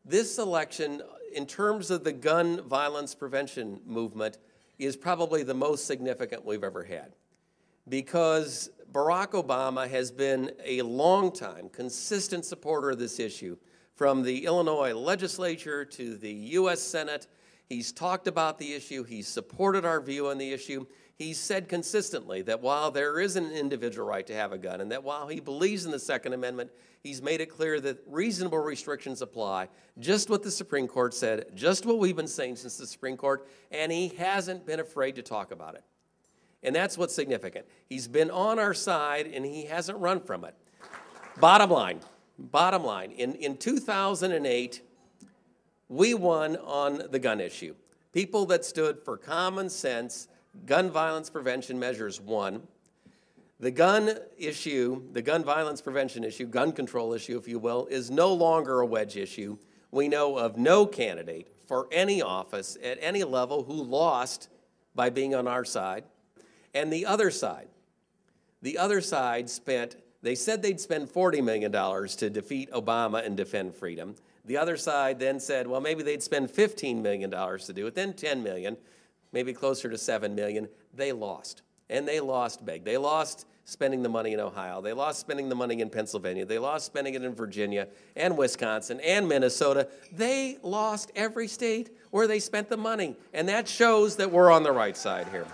This election, in terms of the gun violence prevention movement, is probably the most significant we've ever had, because Barack Obama has been a long-time, consistent supporter of this issue. From the Illinois legislature to the U.S. Senate, he's talked about the issue, he's supported our view on the issue. He's said consistently that while there is an individual right to have a gun, and that while he believes in the Second Amendment, he's made it clear that reasonable restrictions apply, just what the Supreme Court said, just what we've been saying since the Supreme Court, and he hasn't been afraid to talk about it. And that's what's significant. He's been on our side, and he hasn't run from it. Bottom line, in 2008, we won on the gun issue. People that stood for common sense, gun violence prevention measures won. The gun issue, the gun violence prevention issue, gun control issue, if you will, is no longer a wedge issue. We know of no candidate for any office at any level who lost by being on our side. And the other side spent, they said they'd spend $40 million to defeat Obama and defend freedom. The other side then said, well, maybe they'd spend $15 million to do it, then $10 million, maybe closer to $7 million. They lost, and they lost big. They lost spending the money in Ohio. They lost spending the money in Pennsylvania. They lost spending it in Virginia and Wisconsin and Minnesota. They lost every state where they spent the money, and that shows that we're on the right side here.